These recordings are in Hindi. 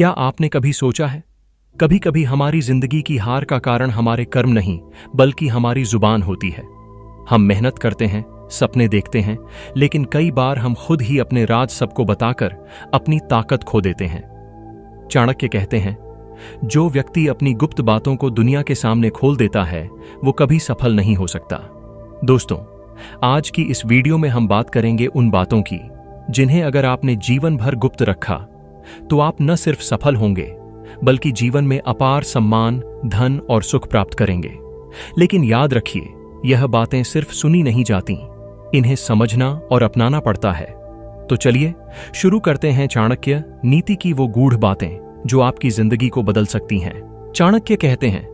क्या आपने कभी सोचा है, कभी कभी हमारी जिंदगी की हार का कारण हमारे कर्म नहीं बल्कि हमारी जुबान होती है। हम मेहनत करते हैं, सपने देखते हैं, लेकिन कई बार हम खुद ही अपने राज सबको बताकर अपनी ताकत खो देते हैं। चाणक्य कहते हैं, जो व्यक्ति अपनी गुप्त बातों को दुनिया के सामने खोल देता है वो कभी सफल नहीं हो सकता। दोस्तों, आज की इस वीडियो में हम बात करेंगे उन बातों की जिन्हें अगर आपने जीवन भर गुप्त रखा तो आप न सिर्फ सफल होंगे बल्कि जीवन में अपार सम्मान, धन और सुख प्राप्त करेंगे। लेकिन याद रखिए, यह बातें सिर्फ सुनी नहीं जाती, इन्हें समझना और अपनाना पड़ता है। तो चलिए शुरू करते हैं चाणक्य नीति की वो गूढ़ बातें जो आपकी जिंदगी को बदल सकती हैं। चाणक्य कहते हैं,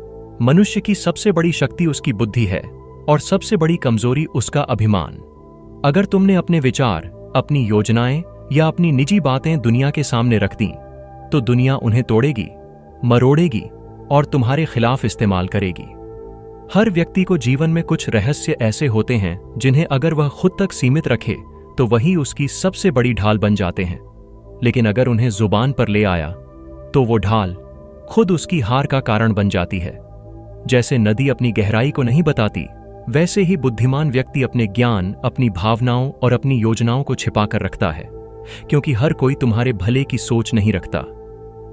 मनुष्य की सबसे बड़ी शक्ति उसकी बुद्धि है और सबसे बड़ी कमजोरी उसका अभिमान। अगर तुमने अपने विचार, अपनी योजनाएं या अपनी निजी बातें दुनिया के सामने रख दी तो दुनिया उन्हें तोड़ेगी, मरोड़ेगी और तुम्हारे खिलाफ इस्तेमाल करेगी। हर व्यक्ति को जीवन में कुछ रहस्य ऐसे होते हैं जिन्हें अगर वह खुद तक सीमित रखे तो वही उसकी सबसे बड़ी ढाल बन जाते हैं। लेकिन अगर उन्हें जुबान पर ले आया तो वो ढाल खुद उसकी हार का कारण बन जाती है। जैसे नदी अपनी गहराई को नहीं बताती, वैसे ही बुद्धिमान व्यक्ति अपने ज्ञान, अपनी भावनाओं और अपनी योजनाओं को छिपा कर रखता है, क्योंकि हर कोई तुम्हारे भले की सोच नहीं रखता।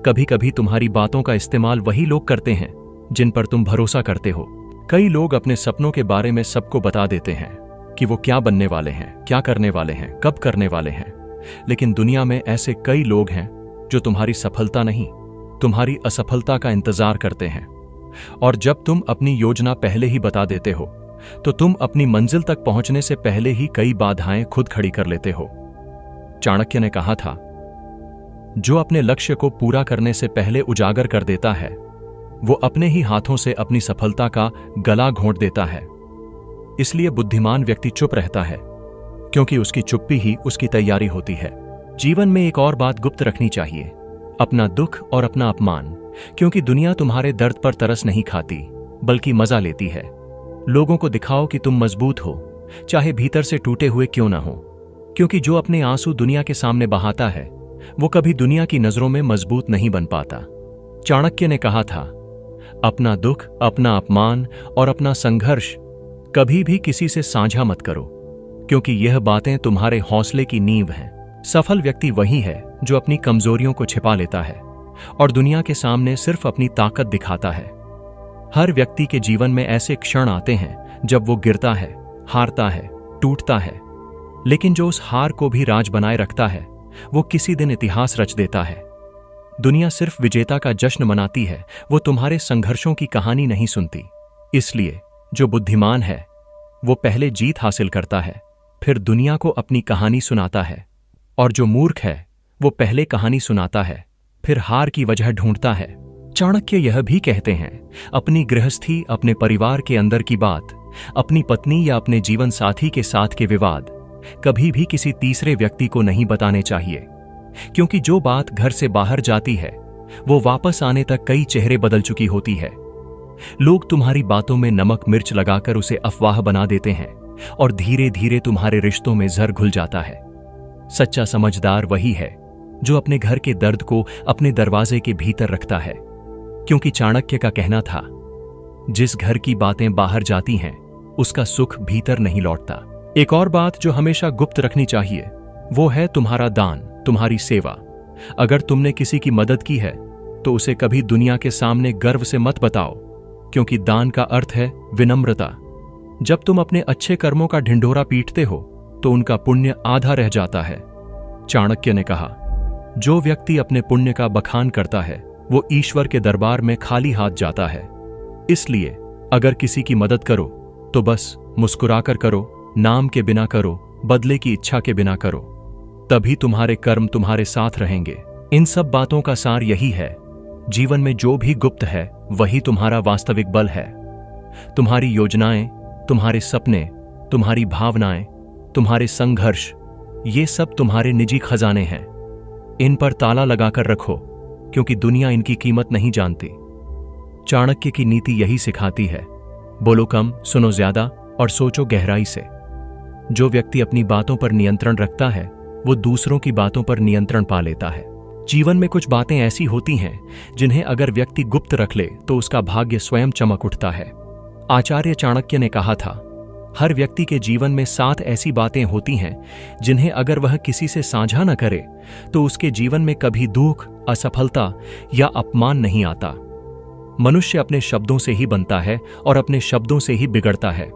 कभी कभी तुम्हारी बातों का इस्तेमाल वही लोग करते हैं जिन पर तुम भरोसा करते हो। कई लोग अपने सपनों के बारे में सबको बता देते हैं कि वो क्या बनने वाले हैं, क्या करने वाले हैं, कब करने वाले हैं। लेकिन दुनिया में ऐसे कई लोग हैं जो तुम्हारी सफलता नहीं, तुम्हारी असफलता का इंतजार करते हैं। और जब तुम अपनी योजना पहले ही बता देते हो तो तुम अपनी मंजिल तक पहुंचने से पहले ही कई बाधाएं खुद खड़ी कर लेते हो। चाणक्य ने कहा था, जो अपने लक्ष्य को पूरा करने से पहले उजागर कर देता है वो अपने ही हाथों से अपनी सफलता का गला घोंट देता है। इसलिए बुद्धिमान व्यक्ति चुप रहता है, क्योंकि उसकी चुप्पी ही उसकी तैयारी होती है। जीवन में एक और बात गुप्त रखनी चाहिए, अपना दुख और अपना अपमान, क्योंकि दुनिया तुम्हारे दर्द पर तरस नहीं खाती बल्कि मजा लेती है। लोगों को दिखाओ कि तुम मजबूत हो, चाहे भीतर से टूटे हुए क्यों ना हो, क्योंकि जो अपने आंसू दुनिया के सामने बहाता है वो कभी दुनिया की नजरों में मजबूत नहीं बन पाता। चाणक्य ने कहा था, अपना दुख, अपना अपमान और अपना संघर्ष कभी भी किसी से साझा मत करो, क्योंकि यह बातें तुम्हारे हौसले की नींव हैं। सफल व्यक्ति वही है जो अपनी कमजोरियों को छिपा लेता है और दुनिया के सामने सिर्फ अपनी ताकत दिखाता है। हर व्यक्ति के जीवन में ऐसे क्षण आते हैं जब वो गिरता है, हारता है, टूटता है, लेकिन जो उस हार को भी राज बनाए रखता है वो किसी दिन इतिहास रच देता है। दुनिया सिर्फ विजेता का जश्न मनाती है, वो तुम्हारे संघर्षों की कहानी नहीं सुनती। इसलिए जो बुद्धिमान है वो पहले जीत हासिल करता है, फिर दुनिया को अपनी कहानी सुनाता है, और जो मूर्ख है वो पहले कहानी सुनाता है, फिर हार की वजह ढूंढता है। चाणक्य यह भी कहते हैं, अपनी गृहस्थी, अपने परिवार के अंदर की बात, अपनी पत्नी या अपने जीवन साथी के साथ के विवाद कभी भी किसी तीसरे व्यक्ति को नहीं बताने चाहिए, क्योंकि जो बात घर से बाहर जाती है वो वापस आने तक कई चेहरे बदल चुकी होती है। लोग तुम्हारी बातों में नमक मिर्च लगाकर उसे अफवाह बना देते हैं और धीरे धीरे तुम्हारे रिश्तों में जहर घुल जाता है। सच्चा समझदार वही है जो अपने घर के दर्द को अपने दरवाजे के भीतर रखता है, क्योंकि चाणक्य का कहना था, जिस घर की बातें बाहर जाती हैं उसका सुख भीतर नहीं लौटता। एक और बात जो हमेशा गुप्त रखनी चाहिए वो है तुम्हारा दान, तुम्हारी सेवा। अगर तुमने किसी की मदद की है तो उसे कभी दुनिया के सामने गर्व से मत बताओ, क्योंकि दान का अर्थ है विनम्रता। जब तुम अपने अच्छे कर्मों का ढिंढोरा पीटते हो तो उनका पुण्य आधा रह जाता है। चाणक्य ने कहा, जो व्यक्ति अपने पुण्य का बखान करता है वो ईश्वर के दरबार में खाली हाथ जाता है। इसलिए अगर किसी की मदद करो तो बस मुस्कुराकर करो, नाम के बिना करो, बदले की इच्छा के बिना करो, तभी तुम्हारे कर्म तुम्हारे साथ रहेंगे। इन सब बातों का सार यही है, जीवन में जो भी गुप्त है वही तुम्हारा वास्तविक बल है। तुम्हारी योजनाएं, तुम्हारे सपने, तुम्हारी भावनाएं, तुम्हारे संघर्ष, ये सब तुम्हारे निजी खजाने हैं। इन पर ताला लगाकर रखो, क्योंकि दुनिया इनकी कीमत नहीं जानती। चाणक्य की नीति यही सिखाती है, बोलो कम, सुनो ज्यादा और सोचो गहराई से। जो व्यक्ति अपनी बातों पर नियंत्रण रखता है वो दूसरों की बातों पर नियंत्रण पा लेता है। जीवन में कुछ बातें ऐसी होती हैं जिन्हें अगर व्यक्ति गुप्त रख ले तो उसका भाग्य स्वयं चमक उठता है। आचार्य चाणक्य ने कहा था, हर व्यक्ति के जीवन में 7 ऐसी बातें होती हैं जिन्हें अगर वह किसी से साझा न करे तो उसके जीवन में कभी दुख, असफलता या अपमान नहीं आता। मनुष्य अपने शब्दों से ही बनता है और अपने शब्दों से ही बिगड़ता है।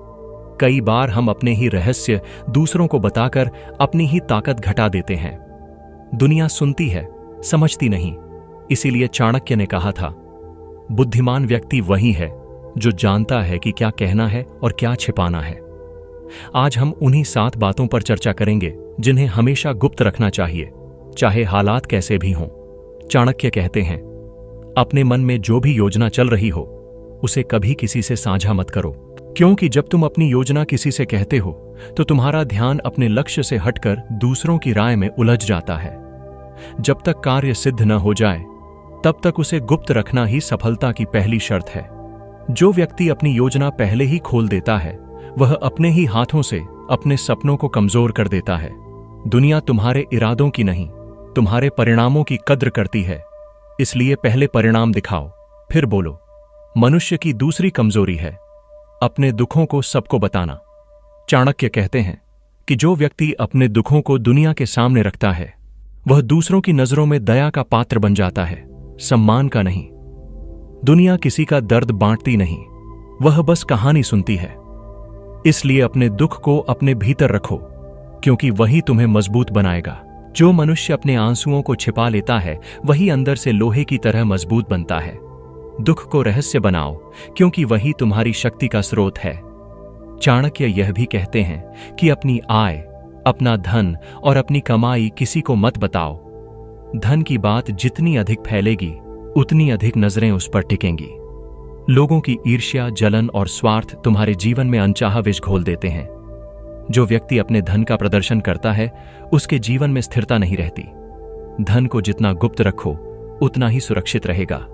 कई बार हम अपने ही रहस्य दूसरों को बताकर अपनी ही ताकत घटा देते हैं। दुनिया सुनती है, समझती नहीं। इसीलिए चाणक्य ने कहा था, बुद्धिमान व्यक्ति वही है जो जानता है कि क्या कहना है और क्या छिपाना है। आज हम उन्हीं 7 बातों पर चर्चा करेंगे जिन्हें हमेशा गुप्त रखना चाहिए, चाहे हालात कैसे भी हों। चाणक्य कहते हैं, अपने मन में जो भी योजना चल रही हो उसे कभी किसी से साझा मत करो, क्योंकि जब तुम अपनी योजना किसी से कहते हो तो तुम्हारा ध्यान अपने लक्ष्य से हटकर दूसरों की राय में उलझ जाता है। जब तक कार्य सिद्ध न हो जाए तब तक उसे गुप्त रखना ही सफलता की पहली शर्त है। जो व्यक्ति अपनी योजना पहले ही खोल देता है वह अपने ही हाथों से अपने सपनों को कमजोर कर देता है। दुनिया तुम्हारे इरादों की नहीं, तुम्हारे परिणामों की कद्र करती है। इसलिए पहले परिणाम दिखाओ, फिर बोलो। मनुष्य की दूसरी कमजोरी है अपने दुखों को सबको बताना। चाणक्य कहते हैं कि जो व्यक्ति अपने दुखों को दुनिया के सामने रखता है वह दूसरों की नजरों में दया का पात्र बन जाता है, सम्मान का नहीं। दुनिया किसी का दर्द बांटती नहीं, वह बस कहानी सुनती है। इसलिए अपने दुख को अपने भीतर रखो, क्योंकि वही तुम्हें मजबूत बनाएगा। जो मनुष्य अपने आंसुओं को छिपा लेता है वही अंदर से लोहे की तरह मजबूत बनता है। दुख को रहस्य बनाओ, क्योंकि वही तुम्हारी शक्ति का स्रोत है। चाणक्य यह भी कहते हैं कि अपनी आय, अपना धन और अपनी कमाई किसी को मत बताओ। धन की बात जितनी अधिक फैलेगी उतनी अधिक नजरें उस पर टिकेंगी। लोगों की ईर्ष्या, जलन और स्वार्थ तुम्हारे जीवन में अनचाहा विष घोल देते हैं। जो व्यक्ति अपने धन का प्रदर्शन करता है उसके जीवन में स्थिरता नहीं रहती। धन को जितना गुप्त रखो उतना ही सुरक्षित रहेगा।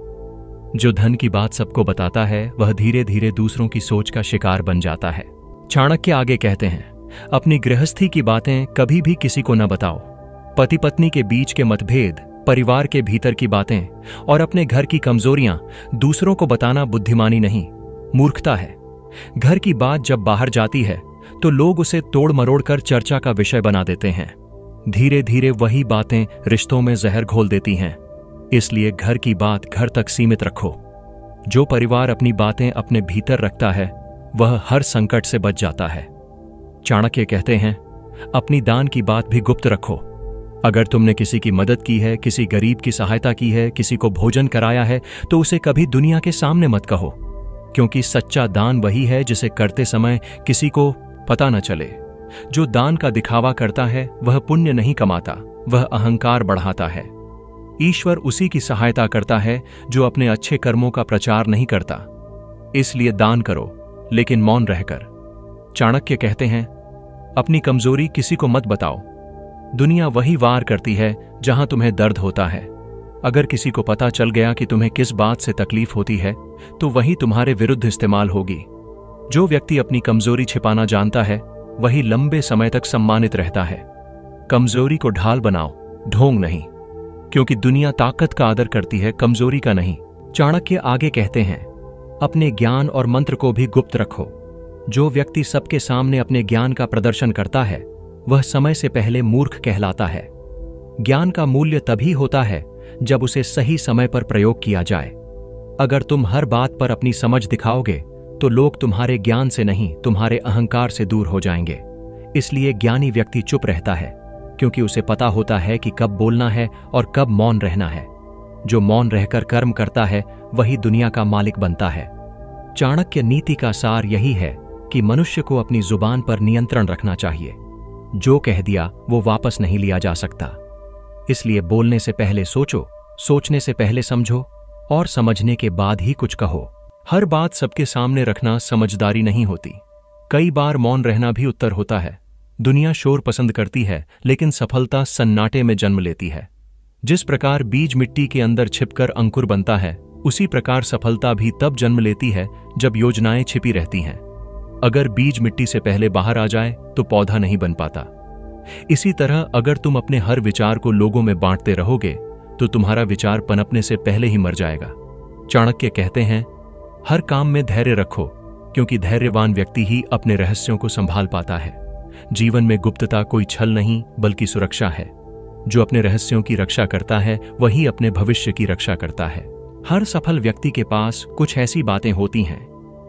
जो धन की बात सबको बताता है वह धीरे धीरे दूसरों की सोच का शिकार बन जाता है। चाणक्य आगे कहते हैं, अपनी गृहस्थी की बातें कभी भी किसी को न बताओ। पति पत्नी के बीच के मतभेद, परिवार के भीतर की बातें और अपने घर की कमजोरियां दूसरों को बताना बुद्धिमानी नहीं, मूर्खता है। घर की बात जब बाहर जाती है तो लोग उसे तोड़ मरोड़ कर चर्चा का विषय बना देते हैं। धीरे धीरे वही बातें रिश्तों में जहर घोल देती हैं। इसलिए घर की बात घर तक सीमित रखो। जो परिवार अपनी बातें अपने भीतर रखता है वह हर संकट से बच जाता है। चाणक्य कहते हैं, अपनी दान की बात भी गुप्त रखो। अगर तुमने किसी की मदद की है, किसी गरीब की सहायता की है, किसी को भोजन कराया है तो उसे कभी दुनिया के सामने मत कहो, क्योंकि सच्चा दान वही है जिसे करते समय किसी को पता न चले। जो दान का दिखावा करता है वह पुण्य नहीं कमाता, वह अहंकार बढ़ाता है। ईश्वर उसी की सहायता करता है जो अपने अच्छे कर्मों का प्रचार नहीं करता। इसलिए दान करो, लेकिन मौन रहकर। चाणक्य कहते हैं, अपनी कमजोरी किसी को मत बताओ। दुनिया वही वार करती है जहां तुम्हें दर्द होता है। अगर किसी को पता चल गया कि तुम्हें किस बात से तकलीफ होती है तो वही तुम्हारे विरुद्ध इस्तेमाल होगी। जो व्यक्ति अपनी कमजोरी छिपाना जानता है वही लंबे समय तक सम्मानित रहता है। कमजोरी को ढाल बनाओ, ढोंग नहीं, क्योंकि दुनिया ताकत का आदर करती है, कमजोरी का नहीं। चाणक्य आगे कहते हैं, अपने ज्ञान और मंत्र को भी गुप्त रखो। जो व्यक्ति सबके सामने अपने ज्ञान का प्रदर्शन करता है वह समय से पहले मूर्ख कहलाता है। ज्ञान का मूल्य तभी होता है जब उसे सही समय पर प्रयोग किया जाए। अगर तुम हर बात पर अपनी समझ दिखाओगे तो लोग तुम्हारे ज्ञान से नहीं, तुम्हारे अहंकार से दूर हो जाएंगे। इसलिए ज्ञानी व्यक्ति चुप रहता है, क्योंकि उसे पता होता है कि कब बोलना है और कब मौन रहना है। जो मौन रहकर कर्म करता है वही दुनिया का मालिक बनता है। चाणक्य नीति का सार यही है कि मनुष्य को अपनी जुबान पर नियंत्रण रखना चाहिए। जो कह दिया वो वापस नहीं लिया जा सकता। इसलिए बोलने से पहले सोचो, सोचने से पहले समझो और समझने के बाद ही कुछ कहो। हर बात सबके सामने रखना समझदारी नहीं होती। कई बार मौन रहना भी उत्तर होता है। दुनिया शोर पसंद करती है, लेकिन सफलता सन्नाटे में जन्म लेती है। जिस प्रकार बीज मिट्टी के अंदर छिपकर अंकुर बनता है, उसी प्रकार सफलता भी तब जन्म लेती है जब योजनाएं छिपी रहती हैं। अगर बीज मिट्टी से पहले बाहर आ जाए तो पौधा नहीं बन पाता। इसी तरह अगर तुम अपने हर विचार को लोगों में बांटते रहोगे तो तुम्हारा विचार पनपने से पहले ही मर जाएगा। चाणक्य कहते हैं, हर काम में धैर्य रखो, क्योंकि धैर्यवान व्यक्ति ही अपने रहस्यों को संभाल पाता है। जीवन में गुप्तता कोई छल नहीं बल्कि सुरक्षा है। जो अपने रहस्यों की रक्षा करता है वही अपने भविष्य की रक्षा करता है। हर सफल व्यक्ति के पास कुछ ऐसी बातें होती हैं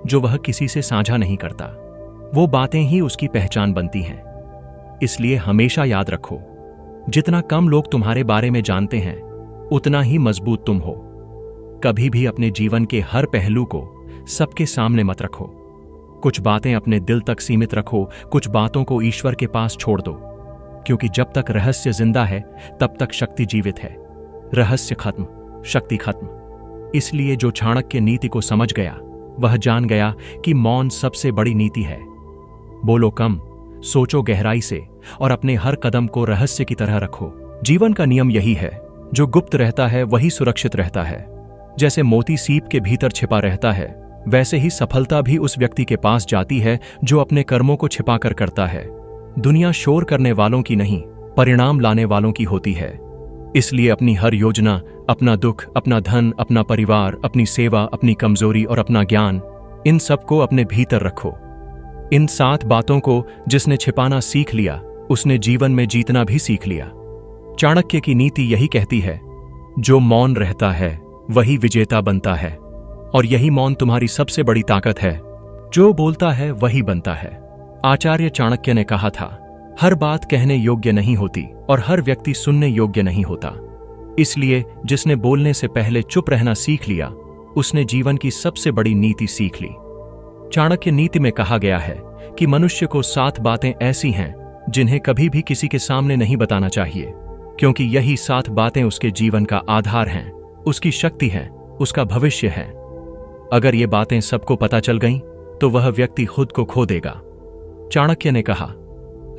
जो वह किसी से साझा नहीं करता। वो बातें ही उसकी पहचान बनती हैं। इसलिए हमेशा याद रखो, जितना कम लोग तुम्हारे बारे में जानते हैं उतना ही मजबूत तुम हो। कभी भी अपने जीवन के हर पहलू को सबके सामने मत रखो। कुछ बातें अपने दिल तक सीमित रखो, कुछ बातों को ईश्वर के पास छोड़ दो, क्योंकि जब तक रहस्य जिंदा है तब तक शक्ति जीवित है। रहस्य खत्म, शक्ति खत्म। इसलिए जो चाणक्य नीति को समझ गया वह जान गया कि मौन सबसे बड़ी नीति है। बोलो कम, सोचो गहराई से और अपने हर कदम को रहस्य की तरह रखो। जीवन का नियम यही है, जो गुप्त रहता है वही सुरक्षित रहता है। जैसे मोती सीप के भीतर छिपा रहता है, वैसे ही सफलता भी उस व्यक्ति के पास जाती है जो अपने कर्मों को छिपाकर करता है। दुनिया शोर करने वालों की नहीं, परिणाम लाने वालों की होती है। इसलिए अपनी हर योजना, अपना दुख, अपना धन, अपना परिवार, अपनी सेवा, अपनी कमजोरी और अपना ज्ञान, इन सबको अपने भीतर रखो। इन 7 बातों को जिसने छिपाना सीख लिया उसने जीवन में जीतना भी सीख लिया। चाणक्य की नीति यही कहती है, जो मौन रहता है वही विजेता बनता है। और यही मौन तुम्हारी सबसे बड़ी ताकत है। जो बोलता है वही बनता है। आचार्य चाणक्य ने कहा था, हर बात कहने योग्य नहीं होती और हर व्यक्ति सुनने योग्य नहीं होता। इसलिए जिसने बोलने से पहले चुप रहना सीख लिया उसने जीवन की सबसे बड़ी नीति सीख ली। चाणक्य नीति में कहा गया है कि मनुष्य को 7 बातें ऐसी हैं जिन्हें कभी भी किसी के सामने नहीं बताना चाहिए, क्योंकि यही 7 बातें उसके जीवन का आधार हैं, उसकी शक्ति है, उसका भविष्य है। अगर ये बातें सबको पता चल गईं तो वह व्यक्ति खुद को खो देगा। चाणक्य ने कहा,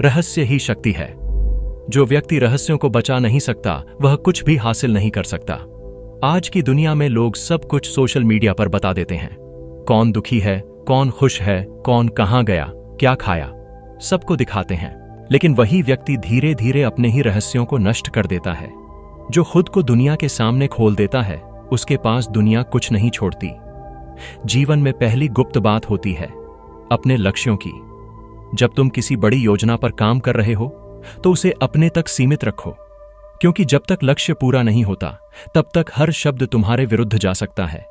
रहस्य ही शक्ति है। जो व्यक्ति रहस्यों को बचा नहीं सकता वह कुछ भी हासिल नहीं कर सकता। आज की दुनिया में लोग सब कुछ सोशल मीडिया पर बता देते हैं। कौन दुखी है, कौन खुश है, कौन कहां गया, क्या खाया, सबको दिखाते हैं। लेकिन वही व्यक्ति धीरे धीरे अपने ही रहस्यों को नष्ट कर देता है। जो खुद को दुनिया के सामने खोल देता है उसके पास दुनिया कुछ नहीं छोड़ती। जीवन में पहली गुप्त बात होती है अपने लक्ष्यों की। जब तुम किसी बड़ी योजना पर काम कर रहे हो तो उसे अपने तक सीमित रखो, क्योंकि जब तक लक्ष्य पूरा नहीं होता तब तक हर शब्द तुम्हारे विरुद्ध जा सकता है।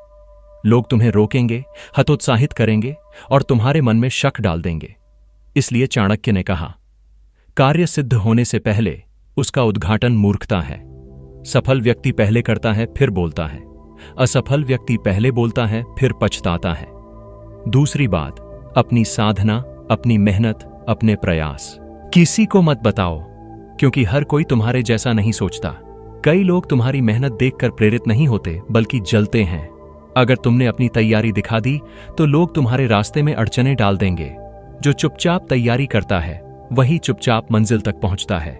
लोग तुम्हें रोकेंगे, हतोत्साहित करेंगे और तुम्हारे मन में शक डाल देंगे। इसलिए चाणक्य ने कहा, कार्य सिद्ध होने से पहले उसका उद्घाटन मूर्खता है। सफल व्यक्ति पहले करता है फिर बोलता है, असफल व्यक्ति पहले बोलता है फिर पछताता है। दूसरी बात, अपनी साधना, अपनी मेहनत, अपने प्रयास किसी को मत बताओ, क्योंकि हर कोई तुम्हारे जैसा नहीं सोचता। कई लोग तुम्हारी मेहनत देखकर प्रेरित नहीं होते बल्कि जलते हैं। अगर तुमने अपनी तैयारी दिखा दी तो लोग तुम्हारे रास्ते में अड़चने डाल देंगे। जो चुपचाप तैयारी करता है वही चुपचाप मंजिल तक पहुंचता है,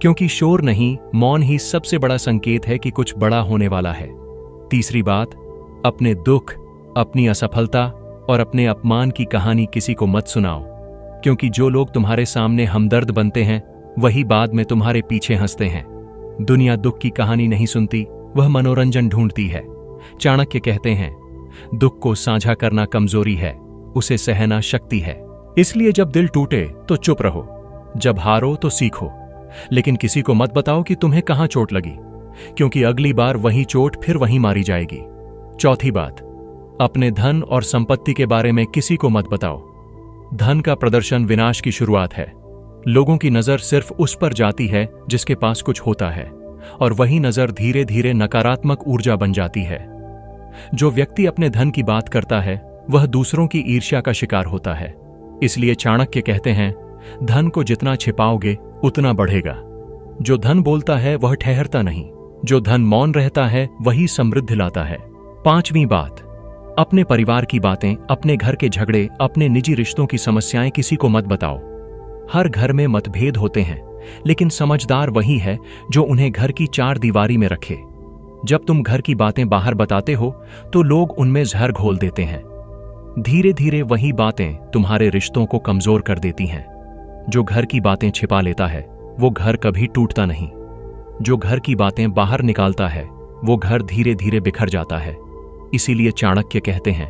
क्योंकि शोर नहीं, मौन ही सबसे बड़ा संकेत है कि कुछ बड़ा होने वाला है। तीसरी बात, अपने दुख, अपनी असफलता और अपने अपमान की कहानी किसी को मत सुनाओ, क्योंकि जो लोग तुम्हारे सामने हमदर्द बनते हैं वही बाद में तुम्हारे पीछे हंसते हैं। दुनिया दुख की कहानी नहीं सुनती, वह मनोरंजन ढूंढती है। चाणक्य कहते हैं, दुख को साझा करना कमजोरी है, उसे सहना शक्ति है। इसलिए जब दिल टूटे तो चुप रहो, जब हारो तो सीखो, लेकिन किसी को मत बताओ कि तुम्हें कहां चोट लगी, क्योंकि अगली बार वही चोट फिर वहीं मारी जाएगी। चौथी बात, अपने धन और संपत्ति के बारे में किसी को मत बताओ। धन का प्रदर्शन विनाश की शुरुआत है। लोगों की नजर सिर्फ उस पर जाती है जिसके पास कुछ होता है, और वही नजर धीरे धीरे नकारात्मक ऊर्जा बन जाती है। जो व्यक्ति अपने धन की बात करता है वह दूसरों की ईर्ष्या का शिकार होता है। इसलिए चाणक्य कहते हैं, धन को जितना छिपाओगे उतना बढ़ेगा। जो धन बोलता है वह ठहरता नहीं, जो धन मौन रहता है वही समृद्धि लाता है। पांचवी बात, अपने परिवार की बातें, अपने घर के झगड़े, अपने निजी रिश्तों की समस्याएं किसी को मत बताओ। हर घर में मतभेद होते हैं, लेकिन समझदार वही है जो उन्हें घर की 4 दीवारी में रखे। जब तुम घर की बातें बाहर बताते हो तो लोग उनमें जहर घोल देते हैं। धीरे धीरे वही बातें तुम्हारे रिश्तों को कमजोर कर देती हैं। जो घर की बातें छिपा लेता है वो घर कभी टूटता नहीं। जो घर की बातें बाहर निकालता है वो घर धीरे धीरे बिखर जाता है। इसीलिए चाणक्य कहते हैं,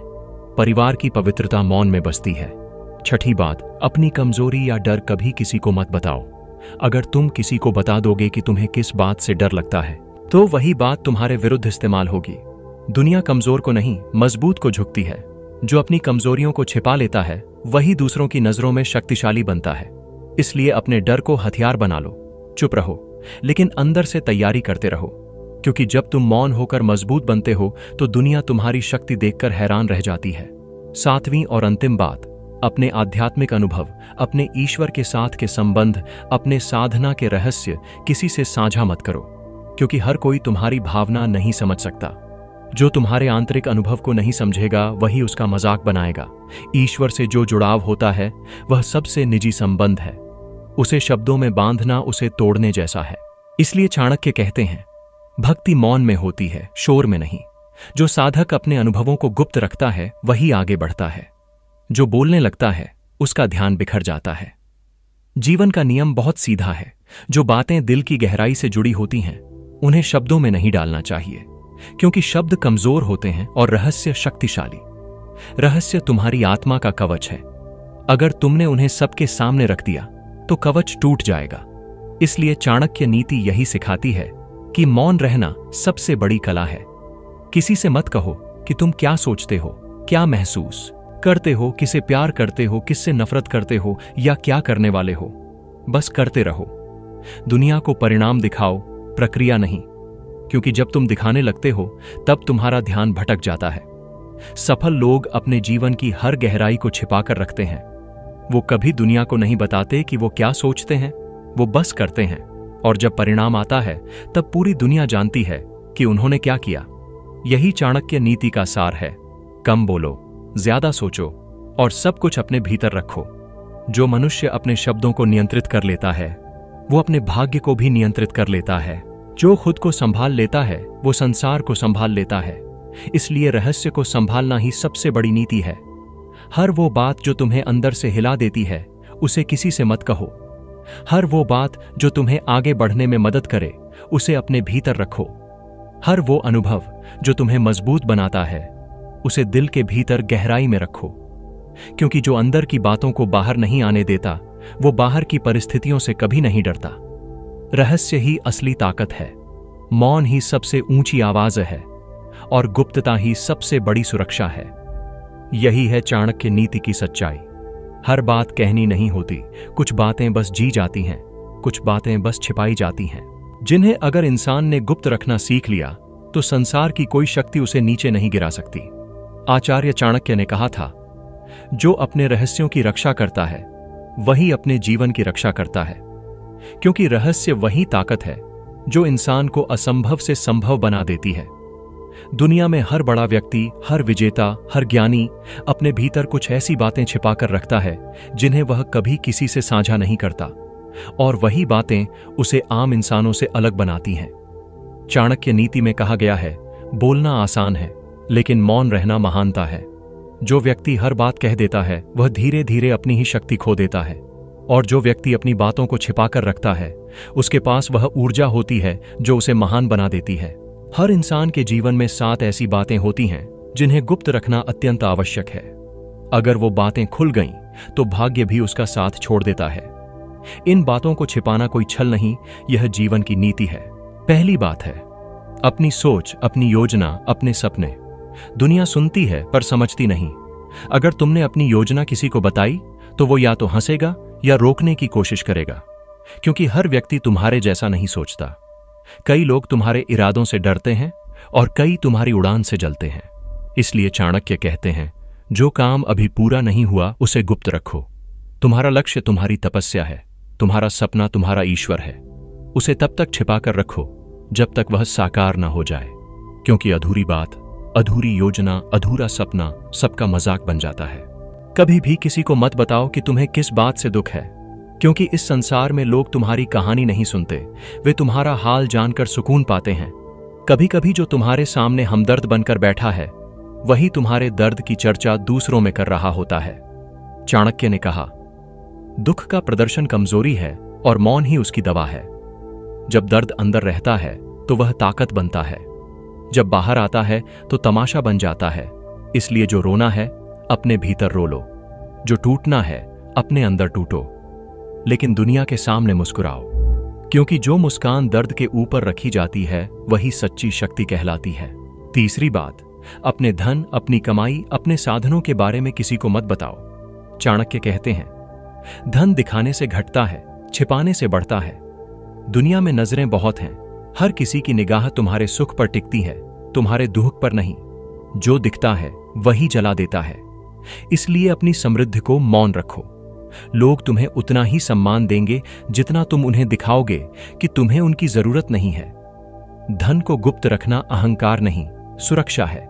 परिवार की पवित्रता मौन में बसती है। छठी बात, अपनी कमजोरी या डर कभी किसी को मत बताओ। अगर तुम किसी को बता दोगे कि तुम्हें किस बात से डर लगता है, तो वही बात तुम्हारे विरुद्ध इस्तेमाल होगी। दुनिया कमजोर को नहीं, मजबूत को झुकती है। जो अपनी कमजोरियों को छिपा लेता है वही दूसरों की नजरों में शक्तिशाली बनता है। इसलिए अपने डर को हथियार बना लो। चुप रहो, लेकिन अंदर से तैयारी करते रहो, क्योंकि जब तुम मौन होकर मजबूत बनते हो तो दुनिया तुम्हारी शक्ति देखकर हैरान रह जाती है। सातवीं और अंतिम बात, अपने आध्यात्मिक अनुभव, अपने ईश्वर के साथ के संबंध, अपने साधना के रहस्य किसी से साझा मत करो, क्योंकि हर कोई तुम्हारी भावना नहीं समझ सकता। जो तुम्हारे आंतरिक अनुभव को नहीं समझेगा वही उसका मजाक बनाएगा। ईश्वर से जो जुड़ाव होता है वह सबसे निजी संबंध है। उसे शब्दों में बांधना उसे तोड़ने जैसा है। इसलिए चाणक्य कहते हैं, भक्ति मौन में होती है, शोर में नहीं। जो साधक अपने अनुभवों को गुप्त रखता है वही आगे बढ़ता है। जो बोलने लगता है उसका ध्यान बिखर जाता है। जीवन का नियम बहुत सीधा है। जो बातें दिल की गहराई से जुड़ी होती हैं उन्हें शब्दों में नहीं डालना चाहिए, क्योंकि शब्द कमजोर होते हैं और रहस्य शक्तिशाली। रहस्य तुम्हारी आत्मा का कवच है। अगर तुमने उन्हें सबके सामने रख दिया तो कवच टूट जाएगा। इसलिए चाणक्य नीति यही सिखाती है कि मौन रहना सबसे बड़ी कला है। किसी से मत कहो कि तुम क्या सोचते हो, क्या महसूस करते हो, किसे प्यार करते हो, किससे नफरत करते हो या क्या करने वाले हो। बस करते रहो। दुनिया को परिणाम दिखाओ, प्रक्रिया नहीं, क्योंकि जब तुम दिखाने लगते हो तब तुम्हारा ध्यान भटक जाता है। सफल लोग अपने जीवन की हर गहराई को छिपाकर रखते हैं। वो कभी दुनिया को नहीं बताते कि वो क्या सोचते हैं, वो बस करते हैं, और जब परिणाम आता है तब पूरी दुनिया जानती है कि उन्होंने क्या किया। यही चाणक्य नीति का सार है। कम बोलो, ज्यादा सोचो और सब कुछ अपने भीतर रखो। जो मनुष्य अपने शब्दों को नियंत्रित कर लेता है वो अपने भाग्य को भी नियंत्रित कर लेता है। जो खुद को संभाल लेता है वो संसार को संभाल लेता है। इसलिए रहस्य को संभालना ही सबसे बड़ी नीति है। हर वो बात जो तुम्हें अंदर से हिला देती है उसे किसी से मत कहो। हर वो बात जो तुम्हें आगे बढ़ने में मदद करे उसे अपने भीतर रखो। हर वो अनुभव जो तुम्हें मजबूत बनाता है उसे दिल के भीतर गहराई में रखो, क्योंकि जो अंदर की बातों को बाहर नहीं आने देता वो बाहर की परिस्थितियों से कभी नहीं डरता। रहस्य ही असली ताकत है। मौन ही सबसे ऊंची आवाज है और गुप्तता ही सबसे बड़ी सुरक्षा है। यही है चाणक्य नीति की सच्चाई। हर बात कहनी नहीं होती, कुछ बातें बस जी जाती हैं, कुछ बातें बस छिपाई जाती हैं, जिन्हें अगर इंसान ने गुप्त रखना सीख लिया तो संसार की कोई शक्ति उसे नीचे नहीं गिरा सकती। आचार्य चाणक्य ने कहा था, जो अपने रहस्यों की रक्षा करता है वही अपने जीवन की रक्षा करता है, क्योंकि रहस्य वही ताकत है जो इंसान को असंभव से संभव बना देती है। दुनिया में हर बड़ा व्यक्ति, हर विजेता, हर ज्ञानी अपने भीतर कुछ ऐसी बातें छिपाकर रखता है जिन्हें वह कभी किसी से साझा नहीं करता, और वही बातें उसे आम इंसानों से अलग बनाती हैं। चाणक्य नीति में कहा गया है, बोलना आसान है लेकिन मौन रहना महानता है। जो व्यक्ति हर बात कह देता है वह धीरे धीरे अपनी ही शक्ति खो देता है, और जो व्यक्ति अपनी बातों को छिपाकर रखता है उसके पास वह ऊर्जा होती है जो उसे महान बना देती है। हर इंसान के जीवन में 7 ऐसी बातें होती हैं जिन्हें गुप्त रखना अत्यंत आवश्यक है। अगर वो बातें खुल गईं तो भाग्य भी उसका साथ छोड़ देता है। इन बातों को छिपाना कोई छल नहीं, यह जीवन की नीति है। पहली बात है अपनी सोच, अपनी योजना, अपने सपने। दुनिया सुनती है पर समझती नहीं। अगर तुमने अपनी योजना किसी को बताई तो वो या तो हंसेगा या रोकने की कोशिश करेगा, क्योंकि हर व्यक्ति तुम्हारे जैसा नहीं सोचता। कई लोग तुम्हारे इरादों से डरते हैं और कई तुम्हारी उड़ान से जलते हैं। इसलिए चाणक्य कहते हैं, जो काम अभी पूरा नहीं हुआ उसे गुप्त रखो। तुम्हारा लक्ष्य तुम्हारी तपस्या है, तुम्हारा सपना तुम्हारा ईश्वर है। उसे तब तक छिपाकर रखो जब तक वह साकार ना हो जाए, क्योंकि अधूरी बात, अधूरी योजना, अधूरा सपना सबका मजाक बन जाता है। कभी भी किसी को मत बताओ कि तुम्हें किस बात से दुख है, क्योंकि इस संसार में लोग तुम्हारी कहानी नहीं सुनते, वे तुम्हारा हाल जानकर सुकून पाते हैं। कभी कभी जो तुम्हारे सामने हमदर्द बनकर बैठा है वही तुम्हारे दर्द की चर्चा दूसरों में कर रहा होता है। चाणक्य ने कहा, दुख का प्रदर्शन कमजोरी है और मौन ही उसकी दवा है। जब दर्द अंदर रहता है तो वह ताकत बनता है, जब बाहर आता है तो तमाशा बन जाता है। इसलिए जो रोना है अपने भीतर रो लो, जो टूटना है अपने अंदर टूटो, लेकिन दुनिया के सामने मुस्कुराओ, क्योंकि जो मुस्कान दर्द के ऊपर रखी जाती है वही सच्ची शक्ति कहलाती है। तीसरी बात, अपने धन, अपनी कमाई, अपने साधनों के बारे में किसी को मत बताओ। चाणक्य कहते हैं, धन दिखाने से घटता है, छिपाने से बढ़ता है। दुनिया में नजरें बहुत हैं, हर किसी की निगाह तुम्हारे सुख पर टिकती है, तुम्हारे दुख पर नहीं। जो दिखता है वही जला देता है। इसलिए अपनी समृद्धि को मौन रखो। लोग तुम्हें उतना ही सम्मान देंगे जितना तुम उन्हें दिखाओगे कि तुम्हें उनकी जरूरत नहीं है। धन को गुप्त रखना अहंकार नहीं, सुरक्षा है,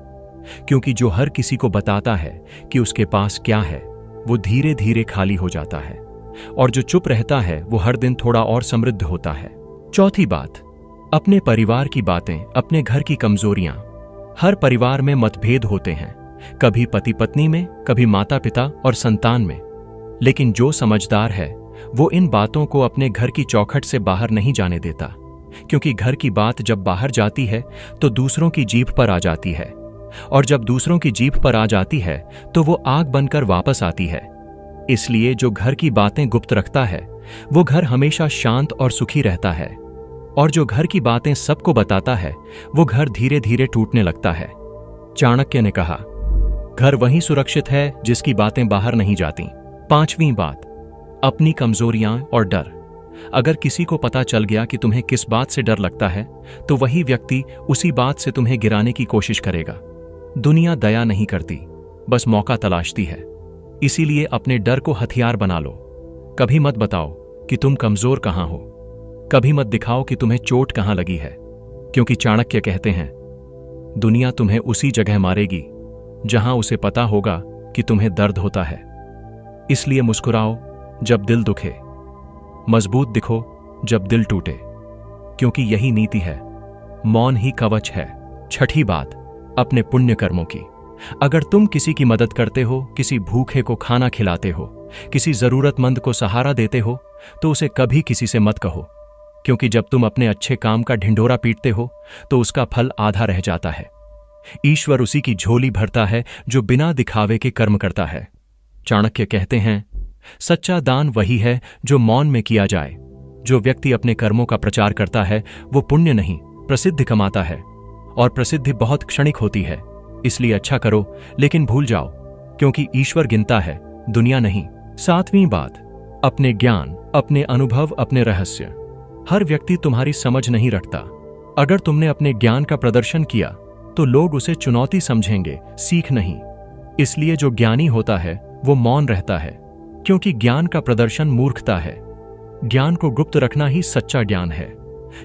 क्योंकि जो हर किसी को बताता है कि उसके पास क्या है, वो धीरे धीरे खाली हो जाता है, और जो चुप रहता है वो हर दिन थोड़ा और समृद्ध होता है। चौथी बात, अपने परिवार की बातें, अपने घर की कमजोरियां। हर परिवार में मतभेद होते हैं, कभी पति पत्नी में, कभी माता पिता और संतान में। लेकिन जो समझदार है वो इन बातों को अपने घर की चौखट से बाहर नहीं जाने देता, क्योंकि घर की बात जब बाहर जाती है तो दूसरों की जीभ पर आ जाती है, और जब दूसरों की जीभ पर आ जाती है तो वो आग बनकर वापस आती है। इसलिए जो घर की बातें गुप्त रखता है वो घर हमेशा शांत और सुखी रहता है, और जो घर की बातें सबको बताता है वो घर धीरे धीरे टूटने लगता है। चाणक्य ने कहा, घर वही सुरक्षित है जिसकी बातें बाहर नहीं जाती। पांचवीं बात, अपनी कमजोरियां और डर। अगर किसी को पता चल गया कि तुम्हें किस बात से डर लगता है तो वही व्यक्ति उसी बात से तुम्हें गिराने की कोशिश करेगा। दुनिया दया नहीं करती, बस मौका तलाशती है। इसीलिए अपने डर को हथियार बना लो। कभी मत बताओ कि तुम कमजोर कहां हो, कभी मत दिखाओ कि तुम्हें चोट कहां लगी है, क्योंकि चाणक्य कहते हैं, दुनिया तुम्हें उसी जगह मारेगी जहां उसे पता होगा कि तुम्हें दर्द होता है। इसलिए मुस्कुराओ जब दिल दुखे, मजबूत दिखो जब दिल टूटे, क्योंकि यही नीति है, मौन ही कवच है। छठी बात, अपने पुण्य कर्मों की। अगर तुम किसी की मदद करते हो, किसी भूखे को खाना खिलाते हो, किसी जरूरतमंद को सहारा देते हो, तो उसे कभी किसी से मत कहो, क्योंकि जब तुम अपने अच्छे काम का ढिंढोरा पीटते हो तो उसका फल आधा रह जाता है। ईश्वर उसी की झोली भरता है जो बिना दिखावे के कर्म करता है। चाणक्य कहते हैं, सच्चा दान वही है जो मौन में किया जाए। जो व्यक्ति अपने कर्मों का प्रचार करता है वो पुण्य नहीं, प्रसिद्धि कमाता है, और प्रसिद्धि बहुत क्षणिक होती है। इसलिए अच्छा करो लेकिन भूल जाओ, क्योंकि ईश्वर गिनता है, दुनिया नहीं। सातवीं बात, अपने ज्ञान, अपने अनुभव, अपने रहस्य। हर व्यक्ति तुम्हारी समझ नहीं रखता। अगर तुमने अपने ज्ञान का प्रदर्शन किया तो लोग उसे चुनौती समझेंगे, सीख नहीं। इसलिए जो ज्ञानी होता है वो मौन रहता है, क्योंकि ज्ञान का प्रदर्शन मूर्खता है। ज्ञान को गुप्त रखना ही सच्चा ज्ञान है।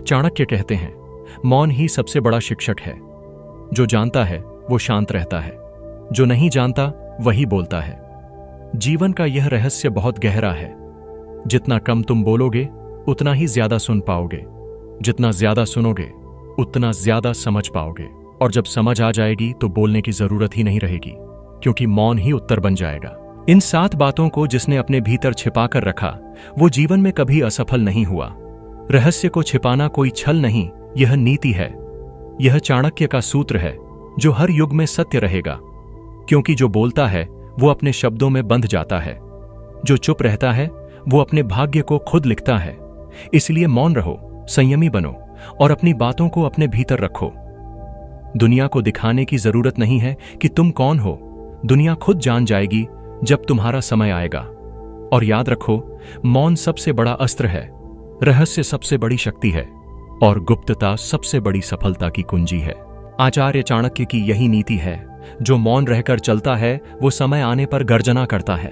चाणक्य कहते हैं, मौन ही सबसे बड़ा शिक्षक है। जो जानता है वो शांत रहता है, जो नहीं जानता वही बोलता है। जीवन का यह रहस्य बहुत गहरा है। जितना कम तुम बोलोगे उतना ही ज्यादा सुन पाओगे, जितना ज्यादा सुनोगे उतना ज्यादा समझ पाओगे, और जब समझ आ जाएगी तो बोलने की जरूरत ही नहीं रहेगी, क्योंकि मौन ही उत्तर बन जाएगा। इन 7 बातों को जिसने अपने भीतर छिपाकर रखा वो जीवन में कभी असफल नहीं हुआ। रहस्य को छिपाना कोई छल नहीं, यह नीति है। यह चाणक्य का सूत्र है जो हर युग में सत्य रहेगा, क्योंकि जो बोलता है वो अपने शब्दों में बंध जाता है, जो चुप रहता है वो अपने भाग्य को खुद लिखता है। इसलिए मौन रहो, संयमी बनो, और अपनी बातों को अपने भीतर रखो। दुनिया को दिखाने की जरूरत नहीं है कि तुम कौन हो, दुनिया खुद जान जाएगी जब तुम्हारा समय आएगा। और याद रखो, मौन सबसे बड़ा अस्त्र है, रहस्य सबसे बड़ी शक्ति है, और गुप्तता सबसे बड़ी सफलता की कुंजी है। आचार्य चाणक्य की यही नीति है, जो मौन रहकर चलता है वो समय आने पर गर्जना करता है।